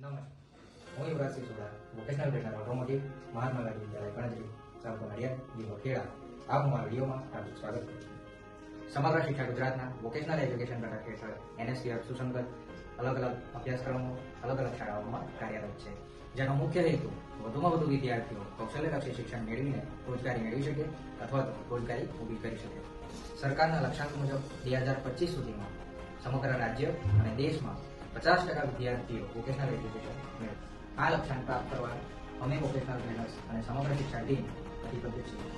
નમસ્કાર, હું Yuvrajsinh Soda, vocational trainer automotive, Mahatma Gandhi Vidyalaya ગણતરી, ચાંપો નડિયાદ, જિલ્લો ખેડા. આપ મારા વિડીયોમાં હાર્દિક સ્વાગત કરું છું. સમગ્ર શિક્ષા ગુજરાતના વોકેશનલ એજ્યુકેશન ઘટક હેઠળ NSTF સુસંગત અલગ અલગ અભ્યાસક્રમો અલગ અલગ શાળાઓમાં કાર્યરત છે, જેનો મુખ્ય હેતુ વધુમાં વધુ વિદ્યાર્થીઓ કૌશલ્યલક્ષી શિક્ષણ મેળવીને રોજગારી મેળવી શકે અથવા તો રોજગારી ઊભી કરી શકે. સરકારના લક્ષ્યાંક મુજબ 2025 સુધીમાં સમગ્ર રાજ્ય અને દેશમાં 50% વિદ્યાર્થીઓ વોકેશનલ એજ્યુકેશન મેળવે. આ લક્ષ્યાંક પ્રાપ્ત કરવા અમે વોકેશનલ ટ્રેનર્સ અને સમગ્ર શિક્ષણ ટીમ પ્રતિબદ્ધ છીએ.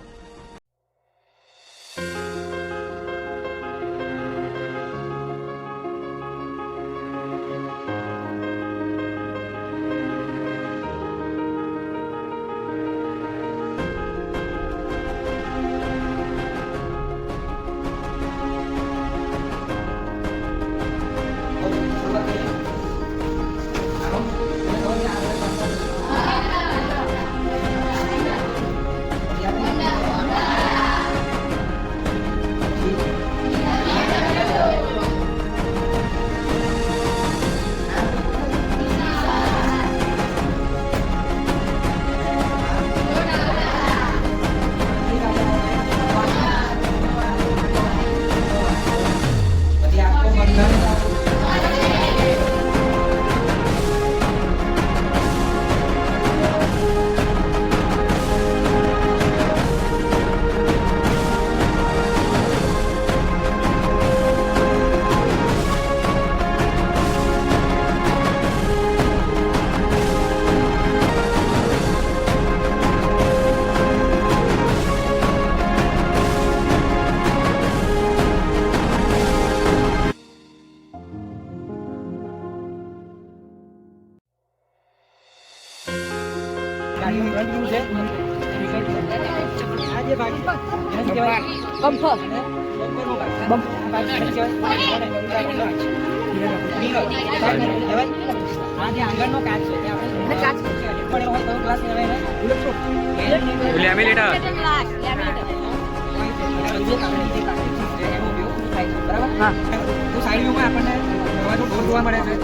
જોવા મળે છે.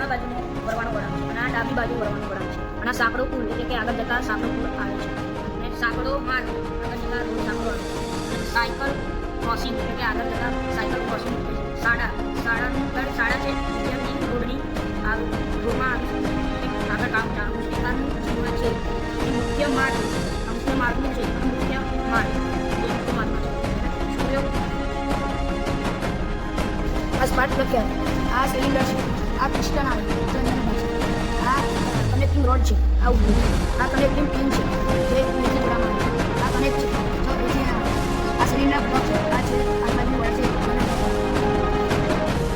બાજુનો વરવાનો વળાંક છે અને આ ડાબી બાજુ વરવાનો વળાંક છે અને આ સાંકડો પુલ એટલે કે આગળ જતા સાંકડો પુલ આવે છે અને સાંકડો માર્ગ આગળ જતા રોડ સાંકડો આવે છે. સાયકલ ક્રોસિંગ એટલે કે આગળ જતા સાયકલ ક્રોસિંગ. શાળાનું ઘર શાળા છે વિદ્યાર્થી રોડની રોડમાં આગળ કામ ચાલુ છે. એકાનું જીવન છે એ મુખ્ય માર્ગ માર્ગનું છે મુખ્ય માર્ગ એ મુખ્ય માર્ગમાં છે. આ સ્માર્ટ પ્લગ આ સિલિન્ડર છે, આ પિસ્ટન આવે આ કનેક્ટિંગ રોડ છે, આ કનેક્ટિંગ પિન છે જે નીચે જોડામાં આવે, આ કનેક્ટ છે જો એથી આ સિલિન્ડર બ્લોક છે, આ છે આ બાજુ વળે છે,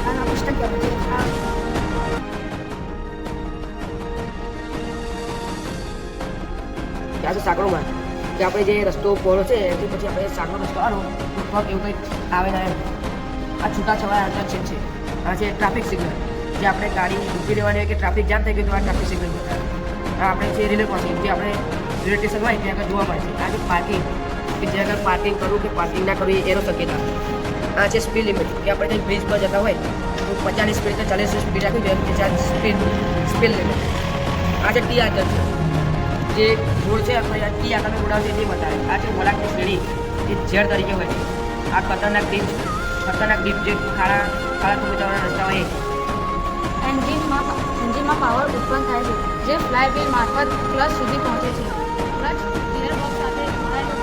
આ પિસ્ટન કહેવાય છે. આ છે સાંકડોમાં કે આપણે જે રસ્તો પહોળો છે એથી પછી આપણે સાંકડો રસ્તો આનો એવું કંઈક આવે ને આ છૂટાછવાયા છે. આ છે ટ્રાફિક સિગ્નલ. જે આપણે ગાડી ઊભી રહેવાની હોય કે ટ્રાફિક જામ થઈ ગયું તો આ ટ્રાફિક સિગ્નલ બતાવે. આ આપણે છે રેલવે ક્રોસિંગ, જે આપણે રેલવે સ્ટેશન હોય ત્યાં આગળ જોવા મળે છે. આ છે પાર્કિંગ, કે જે આગળ પાર્કિંગ કરવું કે પાર્કિંગ ના કરવું એનો સંકેત. આ છે સ્પીડ લિમિટ, કે આપણે કંઈ બ્રિજ પર જતા હોય તો 50ની સ્પીડ તો 40ની સ્પીડ રાખવી જોઈએ, કે ચાર સ્પીડ લિમિટ. આ છે ટી આકાર, જે રોડ છે આપણે આ ટી આકારનો રોડ આવે છે તે બતાવે. આ છે વળાંકની શ્રેણી, જે ઝેડ તરીકે હોય છે. આ ખતરનાક ડીપ જે ખાડા ખોબચાવાળા રસ્તા હોય એન્જિનમાં પાવર ઉત્પન્ન થાય છે, જે ફ્લાય વ્હીલ મારફત ક્લચ સુધી પહોંચે છે. ક્લચ ગિયરબોક્સ સાથે જોડાયેલો હોય છે.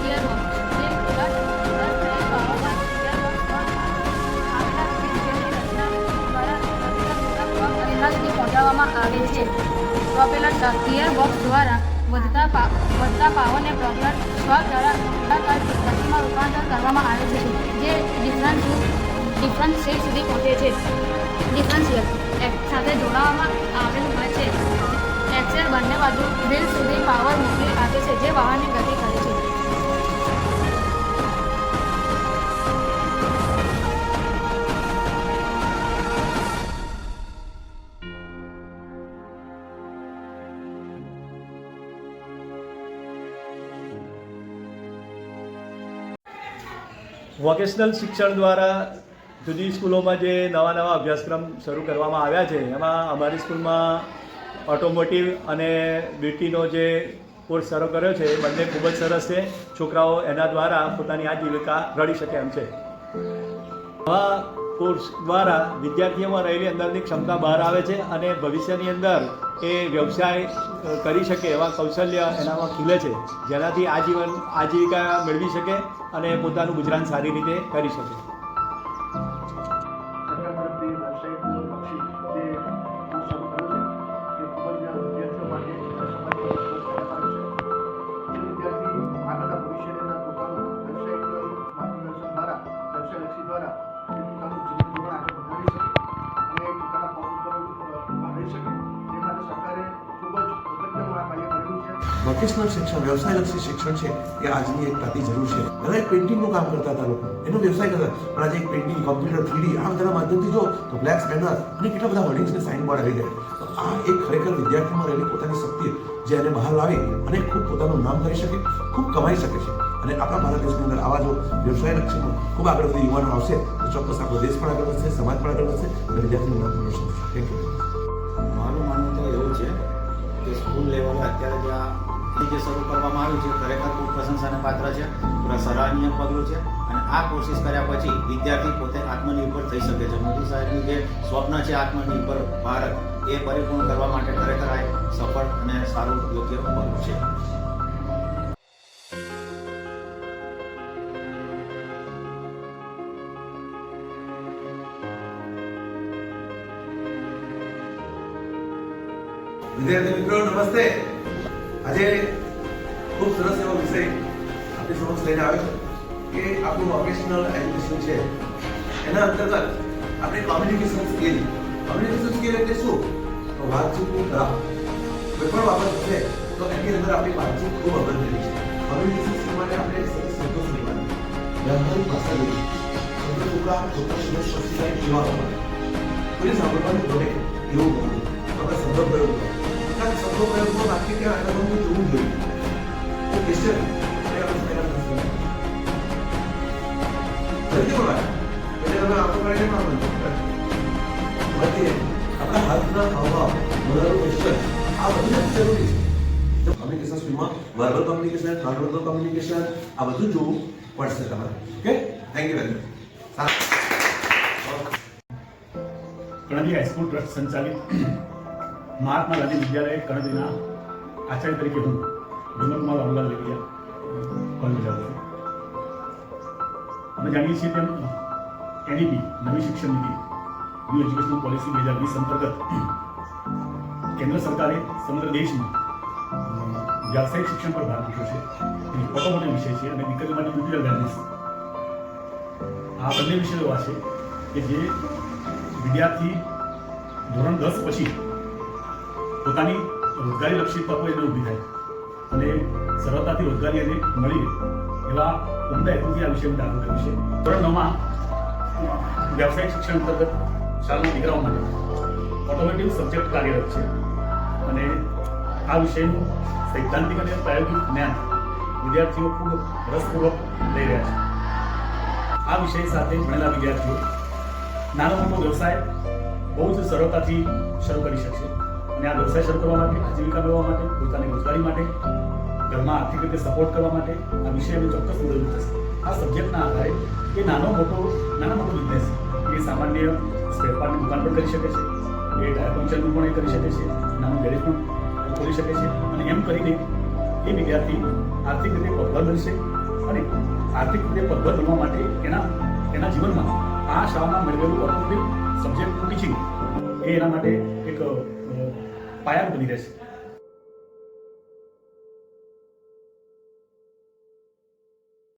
ગિયરબોક્સ જે ક્લચ પાવરમાં ગિયરબોક્સ પર આવેલા સ્પીડ રચના દ્વારા કરેલા સુધી પહોંચાડવામાં આવે છે. પ્રોપેલર ગિયરબોક્સ દ્વારા વધતા પાવરને પ્રોપેલર સ્ટોક દ્વારા ગતિમાં રૂપાંતર કરવામાં આવે છે, જે ડિફરન્શિયલ સુધી પહોંચે છે. ડિફરન્શિયલ સાથે જોડાવામાં આવેલું હોય છે. એક્સેલ બંને બાજુ વ્હીલ સુધી પાવર મોકલી આપે છે, જે વાહનની ગતિ કરે છે. વોકેશનલ શિક્ષણ દ્વારા જુદી સ્કૂલોમાં જે નવા અભ્યાસક્રમ શરૂ કરવામાં આવ્યા છે, એમાં અમારી સ્કૂલમાં ઓટોમોટિવ અને બ્યુટીનો જે કોર્સ શરૂ કર્યો છે એ બંને ખૂબ જ સરસ છે. છોકરાઓ એના દ્વારા પોતાની આજીવિકા રળી શકે એમ છે. આ કોર્સ દ્વારા વિદ્યાર્થીઓમાં રહેલી અંદરની ક્ષમતા બહાર આવે છે અને ભવિષ્યની અંદર એ વ્યવસાય કરી શકે એવા કૌશલ્ય એનામાં ખીલે છે, જેનાથી આજીવિકા મેળવી શકે અને પોતાનું ગુજરાન સારી રીતે કરી શકે. વોકેશનલ શિક્ષણ, વ્યવસાયલક્ષી શિક્ષણ છે એ આજની એક તાતી જરૂર છે. પહેલાં એક પેઇન્ટિંગનું કામ કરતા હતા લોકો, એનો વ્યવસાય કરતા, પણ આજે એક પેઇન્ટિંગ, કોમ્પ્યુટર, 3D આ બધાના માધ્યમથી જો તો બ્લેક સ્કેનર અને કેટલા બધા વર્ડિંગ્સ ને સાઇન બોર્ડ આવી ગયા. તો આ એક ખરેખર વિદ્યાર્થીમાં રહેલી પોતાની શક્તિ જે એને બહાર લાવી અને ખૂબ પોતાનું નામ કરી શકે, ખૂબ કમાઈ શકે છે. અને આપણા ભારત દેશની અંદર આવા જો વ્યવસાયલક્ષીમાં ખૂબ આગળ વધી યુવાનો આવશે તો ચોક્કસ આપણો દેશ પણ આગળ વધશે, સમાજ પણ આગળ વધશે અને વિદ્યાર્થીનું નામ પણ રોશન થશે. Thank you. મારું માનવું તો એવું છે કે સ્કૂલ લેવલે અત્યારે જે શરૂ કરવામાં આવ્યું છે ખરેખર ખૂબ પ્રશંસાને પાત્ર છે, પૂરા સરાહનીય પગલું છે. અને આ કોશિશ કર્યા પછી વિદ્યાર્થી પોતે આત્મનિર્ભર થઈ શકે છે. મોદી સાહેબનું જે સ્વપ્ન છે આત્મનિર્ભર ભારત, એ પરિપૂર્ણ કરવા માટે ખરેખર આ સફળ અને સારું યોગ્ય પગલું છે. વિદ્યાર્થી મિત્રો નમસ્તે. આજે ખૂબ સરસ એવો વિષય આપણી સમક્ષ લઈને આવ્યો છે કે આપણું વોકેશનલ એજ્યુકેશન છે એના અંતર્ગત આપણે કોમ્યુનિકેશન સ્કિલ એટલે શું? તો વાતચીતની કલા. કોઈ પણ બાબત છે તો એની અંદર આપણી વાતચીત ખૂબ અગત્યની છે. કોમ્યુનિકેશન સ્કિલ માટે આપણે સંતોષ લેવાની, વ્યવહારિક ભાષા લેવી, શબ્દ ટૂંકા સ્પષ્ટીકરણ કેવા હોય, કોઈને સાંભળવાનું ગમે એવું બોલવું, આપણે શબ્દ પ્રયોગ કરો. શબ્દો પ્રયોગમાં વાક્ય કે અનુભવનું જોવું જોઈએ. તો ક્વેશ્ચન આપણા હાથના હાવભાવ, મોઢાનું ક્વેશ્ચન આ બધું જરૂરી છે. કોમ્યુનિકેશન સ્કિલમાં verbal communication, non verbal communication આ બધું જોવું પડશે તમારે. Okay, thank you very much. કણજી હાઈસ્કૂલ ટ્રસ્ટ સંચાલિત મહાત્મા ગાંધી વિદ્યાલય કણજીના આચાર્ય તરીકે હું વિનોદકુમાર રામલાલ લેવિયા ફરજ બજાવું છું. અમે જાણીએ છીએ તેમ NEP નવી શિક્ષણ નીતિ, ન્યૂ એજ્યુકેશન પોલિસી 2020 અંતર્ગત કેન્દ્ર સરકારે સમગ્ર દેશમાં વ્યાવસાયિક શિક્ષણ પર ભાર મૂક્યો છે. ઓટોમોટિવ વિષય છે અને દીકરીઓ માટે બ્યુટી વેલનેસ. આ બંને વિષયો એવા છે કે જે વિદ્યાર્થી ધોરણ 10 પછી પોતાની રોજગારીલક્ષી તકો એને ઊભી થાય અને સરળતાથી રોજગારી એને મળી રહે એવા ઉમદા હેતુથી આ વિષય દાખલ કર્યું છે. ધોરણ 9માં વ્યાવસાયિક શિક્ષણ અંતર્ગત શાળાના દીકરાઓ માટે ઓટોમેટિવ સબ્જેક્ટ કાર્યરત છે અને આ વિષયનું સૈદ્ધાંતિક અને પ્રાયોગિક જ્ઞાન વિદ્યાર્થીઓ ખૂબ રસપૂર્વક લઈ રહ્યા છે. આ વિષય સાથે ભણેલા વિદ્યાર્થીઓ નાનો મોટો વ્યવસાય બહુ જ સરળતાથી શરૂ કરી શકશે અને આ વ્યવસાય શરૂ કરવા માટે, આજીવિકા મેળવવા માટે, પોતાની રોજગારી માટે, ઘરમાં આર્થિક રીતે સપોર્ટ કરવા માટે આ વિષય અમે ચોક્કસ મદદરૂપ થશે. આ સબ્જેક્ટના આધારે એ નાનો મોટો બિઝનેસ એ સામાન્ય સ્પેર પાર્ટની દુકાન પણ કરી શકે છે, એ ટાયર પંચરનું પણ એ કરી શકે છે, નાનું ગેરેજ પણ ખોલી શકે છે અને એમ કરીને એ વિદ્યાર્થી આર્થિક રીતે પગભર બનશે અને આર્થિક રીતે પગભર બનવા માટે એના જીવનમાં આ શાળામાં મેળવેલું ઓટોમેટિક સબ્જેક્ટનું ટીચિંગ એ એના માટે એક પાયા બની રહેશે.